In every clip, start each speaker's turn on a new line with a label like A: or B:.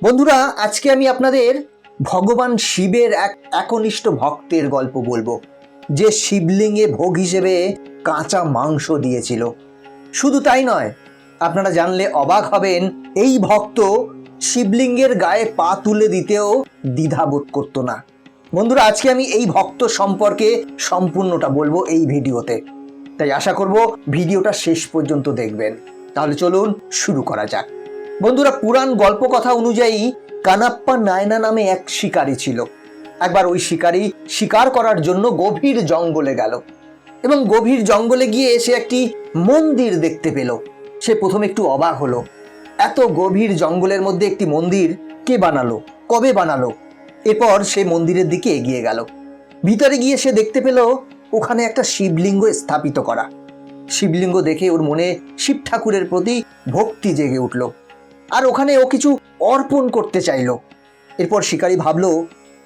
A: বন্ধুরা, আজকে আমি আপনাদের ভগবান শিবের এক একনিষ্ঠ ভক্তের গল্প বলবো, যে শিবলিঙ্গে ভোগ হিসেবে কাঁচা মাংস দিয়েছিল। শুধু তাই নয়, আপনারা জানলে অবাক হবেন, এই ভক্ত শিবলিঙ্গের গায়ে পা তুলে দিতেও দ্বিধাবোধ করতো না। বন্ধুরা, আজকে আমি এই ভক্ত সম্পর্কে সম্পূর্ণটা বলবো এই ভিডিওতে, তাই আশা করব ভিডিওটা শেষ পর্যন্ত দেখবেন। তাহলে চলুন শুরু করা যাক। বন্ধুরা, পুরাণ গল্প কথা অনুযায়ী কানাপ্পা নায়না নামে এক শিকারী ছিল। একবার ওই শিকারী শিকার করার জন্য গভীর জঙ্গলে গেল এবং গভীর জঙ্গলে গিয়ে সে একটি মন্দির দেখতে পেল। সে প্রথমে একটু অবাক হলো, এত গভীর জঙ্গলের মধ্যে একটি মন্দির কে বানালো, কবে বানালো? এরপর সে মন্দিরের দিকে এগিয়ে গেল। ভিতরে গিয়ে সে দেখতে পেল ওখানে একটা শিবলিঙ্গ স্থাপিত করা। শিবলিঙ্গ দেখে ওর মনে শিব ঠাকুরের প্রতি ভক্তি জেগে উঠল, আর ওখানে ও কিছু অর্পণ করতে চাইল। এরপর শিকারী ভাবলো,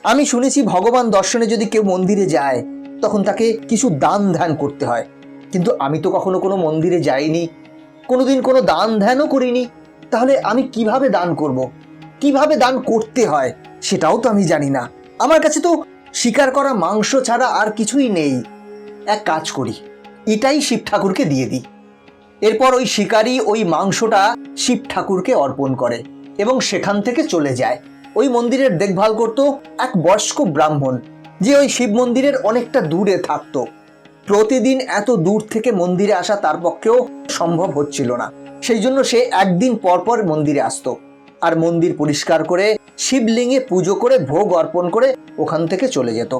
A: আমি শুনেছি ভগবান দর্শনে যদি কেউ মন্দিরে যায় তখন তাকে কিছু দান ধ্যান করতে হয়, কিন্তু আমি তো কখনো কোনো মন্দিরে যাইনি, কোনোদিন কোনো দান ধ্যানও করিনি। তাহলে আমি কিভাবে দান করব, কিভাবে দান করতে হয় সেটাও তো আমি জানি না। আমার কাছে তো শিকার করা মাংস ছাড়া আর কিছুই নেই। এক কাজ করি, এটাই শিব ঠাকুরকে দিয়ে দিই। এরপর ওই শিকারী ওই মাংসটা শিব ঠাকুরকে অর্পণ করে এবং সেখান থেকে চলে যায়। ওই মন্দিরের দেখভাল করত এক বয়স্ক ব্রাহ্মণ, যে ওই শিব মন্দিরের অনেকটা দূরে থাকতো। প্রতিদিন এত দূর থেকে মন্দিরে আসা তার পক্ষেও সম্ভব হচ্ছিল না, সেই জন্য সে একদিন পর পর মন্দিরে আসতো আর মন্দির পরিষ্কার করে শিবলিঙ্গে পুজো করে ভোগ অর্পণ করে ওখান থেকে চলে যেত।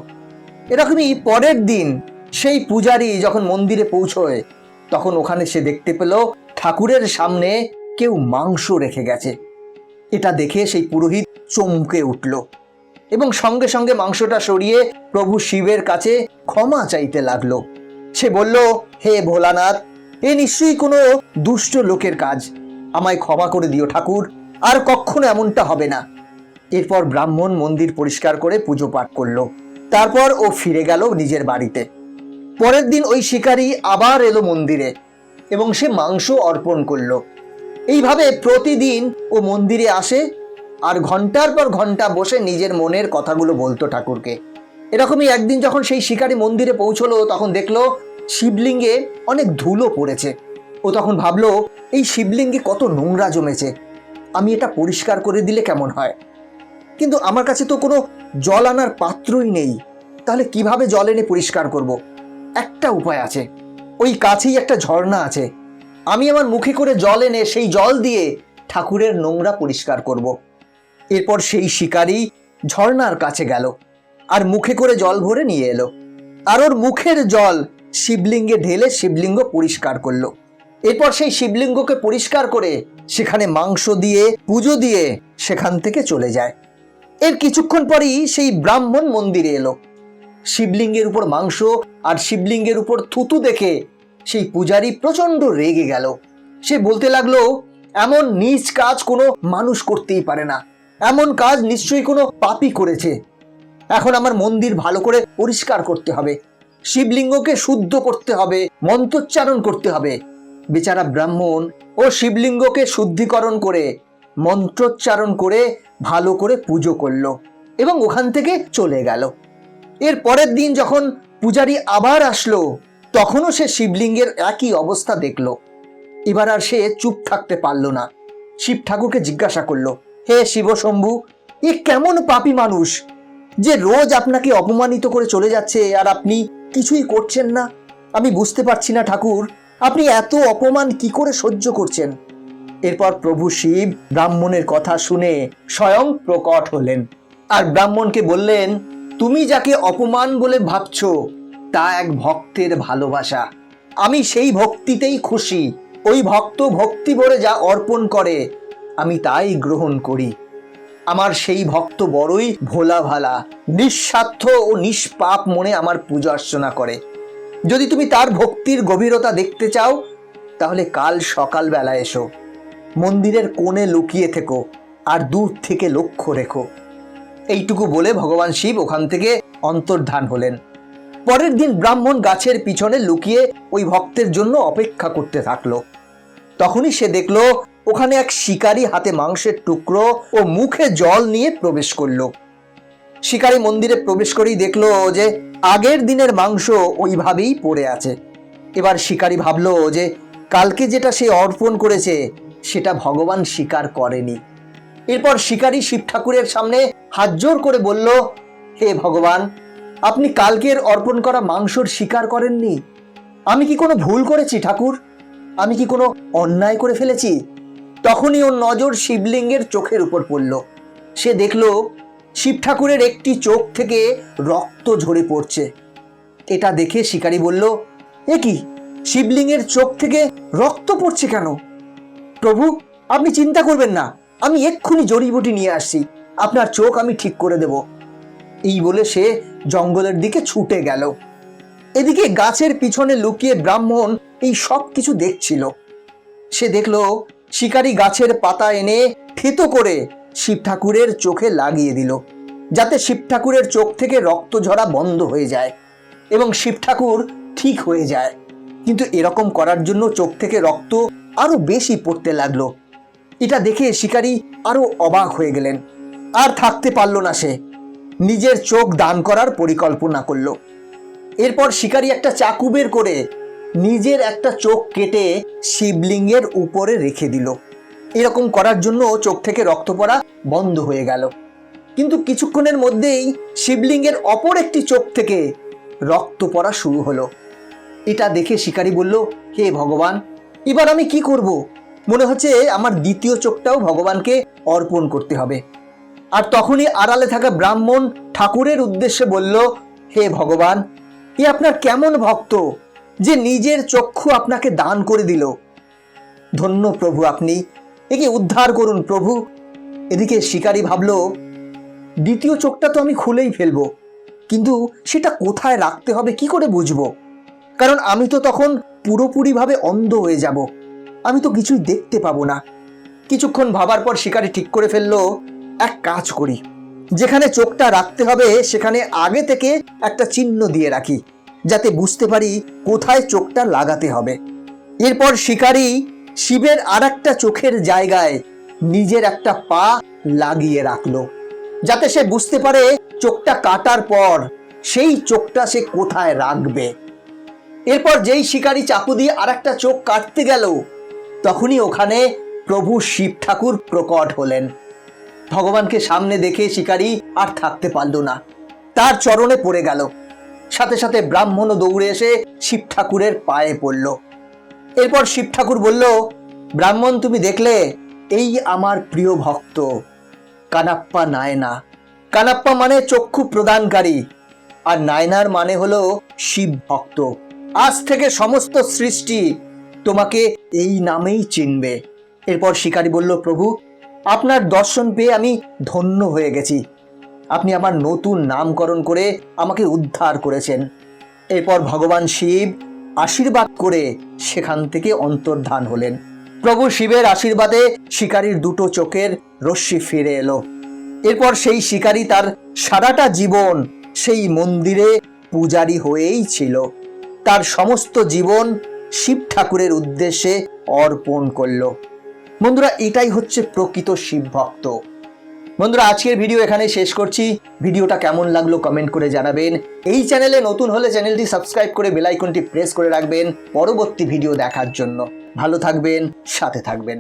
A: এরকমই পরের দিন সেই পূজারী যখন মন্দিরে পৌঁছয় তখন ওখানে সে দেখতে পেল ঠাকুরের সামনে কেউ মাংস রেখে গেছে। এটা দেখে সেই পুরোহিত চমকে উঠল এবং সঙ্গে সঙ্গে মাংসটা সরিয়ে প্রভু শিবের কাছে ক্ষমা চাইতে লাগলো। সে বলল, হে ভোলানাথ, এ নিশ্চয়ই কোনো দুষ্ট লোকের কাজ, আমায় ক্ষমা করে দিও ঠাকুর, আর কখনো এমনটা হবে না। এরপর ব্রাহ্মণ মন্দির পরিষ্কার করে পুজো পাঠ করলো। তারপর ও ফিরে গেল নিজের বাড়িতে। পরের দিন ওই শিকারী আবার এলো মন্দিরে এবং সে মাংস অর্পণ করলো। এইভাবে প্রতিদিন ও মন্দিরে আসে আর ঘন্টার পর ঘন্টা বসে নিজের মনের কথাগুলো বলতো ঠাকুরকে। এরকমই একদিন যখন সেই শিকারী মন্দিরে পৌঁছলো তখন দেখলো শিবলিঙ্গে অনেক ধুলো পড়েছে। ও তখন ভাবলো, এই শিবলিঙ্গে কত নোংরা জমেছে, আমি এটা পরিষ্কার করে দিলে কেমন হয়? কিন্তু আমার কাছে তো কোনো জল আনার পাত্রই নেই, তাহলে কিভাবে জল এনে পরিষ্কার করব? একটা উপায় আছে, ওই কাছেই একটা ঝর্ণা আছে, আমি আমার মুখে করে জল এনে সেই জল দিয়ে ঠাকুরের নোংরা পরিষ্কার করব। এরপর সেই শিকারী ঝর্ণার কাছে গেল আর মুখে করে জল ভরে নিয়ে এলো, আর ওর মুখের জল শিবলিঙ্গে ঢেলে শিবলিঙ্গ পরিষ্কার করলো। এরপর সেই শিবলিঙ্গকে পরিষ্কার করে সেখানে মাংস দিয়ে পুজো দিয়ে সেখান থেকে চলে যায়। এর কিছুক্ষণ পরই সেই ব্রাহ্মণ মন্দিরে এলো। শিবলিঙ্গের উপর মাংস আর শিবলিঙ্গের উপর থুতু দেখে সেই পূজারী প্রচন্ড রেগে গেল। সে বলতে লাগলো, এমন নীচ কাজ কোনো মানুষ করতেই পারে না, এমন কাজ নিশ্চয়ই কোনো পাপী করেছে। এখন আমার মন্দির ভালো করে পরিষ্কার করতে হবে, শিবলিঙ্গকে শুদ্ধ করতে হবে, মন্ত্রোচ্চারণ করতে হবে। বেচারা ব্রাহ্মণ ও শিবলিঙ্গকে শুদ্ধিকরণ করে মন্ত্রোচ্চারণ করে ভালো করে পুজো করলো এবং ওখান থেকে চলে গেল। এর পরের দিন যখন পূজারী আবার আসলো তখনও সে শিবলিঙ্গের একই অবস্থা দেখলো। এবার আর সে চুপ থাকতে পারল না, শিব ঠাকুরকে জিজ্ঞাসা করলো, হে শিবশম্ভু, এ কেমন পাপী মানুষ যে রোজ আপনাকে অপমানিত করে চলে যাচ্ছে আর আপনি কিছুই করছেন না? আমি বুঝতে পারছি না ঠাকুর, আপনি এত অপমান কি করে সহ্য করছেন? এরপর প্রভু শিব ব্রাহ্মণের কথা শুনে স্বয়ং প্রকট হলেন আর ব্রাহ্মণকে বললেন, তুমি যাকে অপমান বলে ভাবছো তা এক ভক্তের ভালোবাসা, আমি সেই ভক্তিতেই খুশি। ওই ভক্ত ভক্তি ভরে যা অর্পণ করে আমি তাই গ্রহণ করি। আমার সেই ভক্ত বড়ই ভোলা ভালা, নিঃস্বার্থ ও নিষ্পাপ মনে আমার পূজা অর্চনা করে। যদি তুমি তার ভক্তির গভীরতা দেখতে চাও তাহলে কাল সকালবেলা এসো, মন্দিরের কোণে লুকিয়ে থেকো আর দূর থেকে লক্ষ্য রেখো। এইটুকু বলে ভগবান শিব ওখান থেকে অন্তর্ধান হলেন। পরের দিন ব্রাহ্মণ গাছের পিছনে লুকিয়ে ওই ভক্তের জন্য অপেক্ষা করতে থাকলো। তখনই সে দেখলো ওখানে এক শিকারী হাতে মাংসের টুকরো ও মুখে জল নিয়ে প্রবেশ করলো। শিকারী মন্দিরে প্রবেশ করেই দেখলো যে আগের দিনের মাংস ওইভাবেই পড়ে আছে। এবার শিকারী ভাবলো যে কালকে যেটা সে অর্পণ করেছে সেটা ভগবান স্বীকার করেনি। এরপর শিকারী শিব ঠাকুরের সামনে হাত জোড় করে বলল, হে ভগবান, আপনি কালকের অর্পণ করা মাংসর স্বীকার করেননি। আমি কি কোনো ভুল করেছি ঠাকুর? আমি কি কোনো অন্যায় করে ফেলেছি? তখনই ওর নজর শিবলিঙ্গের চোখের উপর পড়ল। সে দেখল শিব ঠাকুরের একটি চোখ থেকে রক্ত ঝরে পড়ছে। এটা দেখে শিকারী বলল, এ কি, শিবলিঙ্গের চোখ থেকে রক্ত পড়ছে কেন? প্রভু, আপনি চিন্তা করবেন না, আমি এক্ষুনি জড়িবুটি নিয়ে আসছি, আপনার চোখ আমি ঠিক করে দেব। এই বলে সে জঙ্গলের দিকে ছুটে গেল। এদিকে গাছের পিছনে লুকিয়ে ব্রাহ্মণ এই সব কিছু দেখছিল। সে দেখল শিকারী গাছের পাতা এনে থেতো করে শিব ঠাকুরের চোখে লাগিয়ে দিল, যাতে শিব ঠাকুরের চোখ থেকে রক্ত ঝরা বন্ধ হয়ে যায় এবং শিব ঠাকুর ঠিক হয়ে যায়। কিন্তু এরকম করার জন্য চোখ থেকে রক্ত আরো বেশি পড়তে লাগলো। এটা দেখে শিকারী আরো অবাক হয়ে গেলেন। আর থাকতে পারল না, সে নিজের চোখ দান করার পরিকল্পনা করলো। এরপর শিকারী একটা চাকু বের করে নিজের একটা চোখ কেটে শিবলিঙ্গের উপরে রেখে দিল। এরকম করার জন্য চোখ থেকে রক্ত পড়া বন্ধ হয়ে গেল। কিন্তু কিছুক্ষণের মধ্যেই শিবলিঙ্গের অপর একটি চোখ থেকে রক্ত পড়া শুরু হলো। এটা দেখে শিকারী বলল, হে ভগবান, এবার আমি কি করব? মনে হচ্ছে আমার দ্বিতীয় চোখটাও ভগবানকে অর্পণ করতে হবে। আর তখনই আড়ালে থাকা ব্রাহ্মণ ঠাকুরের উদ্দেশ্যে বলল, হে ভগবান, এ আপনার কেমন ভক্ত যে নিজের চক্ষু আপনাকে দান করে দিল। ধন্য প্রভু, আপনি একে উদ্ধার করুন প্রভু। এদিকে শিকারী ভাবল, দ্বিতীয় চোখটা তো আমি খুলেই ফেলবো, কিন্তু সেটা কোথায় রাখতে হবে কি করে বুঝবো? কারণ আমি তো তখন পুরোপুরিভাবে অন্ধ হয়ে যাব, আমি তো কিছুই দেখতে পাবো না। কিছুক্ষণ ভাবার পর শিকারী ঠিক করে ফেললো, এক কাজ করি, যেখানে চোখটা রাখতে হবে সেখানে আগে থেকে একটা চিহ্ন দিয়ে রাখি, যাতে বুঝতে পারি কোথায় চোখটা লাগাতে হবে। এরপর শিকারী শিবের আর একটা চোখের জায়গায় নিজের একটা পা লাগিয়ে রাখলো, যাতে সে বুঝতে পারে চোখটা কাটার পর সেই চোখটা সে কোথায় রাখবে। এরপর যেই শিকারী চাকু দিয়ে আর একটা চোখ কাটতে গেল, তখনই ওখানে প্রভু শিব ঠাকুর প্রকট হলেন। ভগবানকে সামনে দেখে শিকারী আর থাকতে পারল না, তার চরণে পড়ে গেল। সাথে সাথে ব্রাহ্মণও দৌড়ে এসে শিব ঠাকুরের পায়ে পড়ল। এরপর শিব ঠাকুর বলল, ব্রাহ্মণ, তুমি দেখলে এই আমার প্রিয় ভক্ত কানাপ্পা নায়না। কানাপ্পা মানে চক্ষু প্রদানকারী, আর নায়নার মানে হলো শিব ভক্ত। আজ থেকে সমস্ত সৃষ্টি তোমাকে এই নামেই চিনবে। এরপর শিকারী বলল, প্রভু, আপনার দর্শন পেয়ে আমি ধন্য হয়ে গেছি। আপনি আমার নতুন নামকরণ করে আমাকে উদ্ধার করেছেন। এরপর ভগবান শিব আশীর্বাদ করে সেখান থেকে অন্তর্ধান হলেন। প্রভু শিবের আশীর্বাদে শিকারীর দুটো চোখের রশ্মি ফিরে এলো। এরপর সেই শিকারী তার সারাটা জীবন সেই মন্দিরে পূজারী হয়েই ছিল। তার সমস্ত জীবন শিব ঠাকুরের উদ্দেশ্যে অর্পণ করল। বন্ধুরা, এটাই হচ্ছে প্রকৃত শিব ভক্ত। বন্ধুরা, আজকের ভিডিও এখানে শেষ করছি। ভিডিওটা কেমন লাগলো কমেন্ট করে জানাবেন। এই চ্যানেলে নতুন হলে চ্যানেলটি সাবস্ক্রাইব করে বেল আইকনটি প্রেস করে রাখবেন পরবর্তী ভিডিও দেখার জন্য। ভালো থাকবেন, সাথে থাকবেন।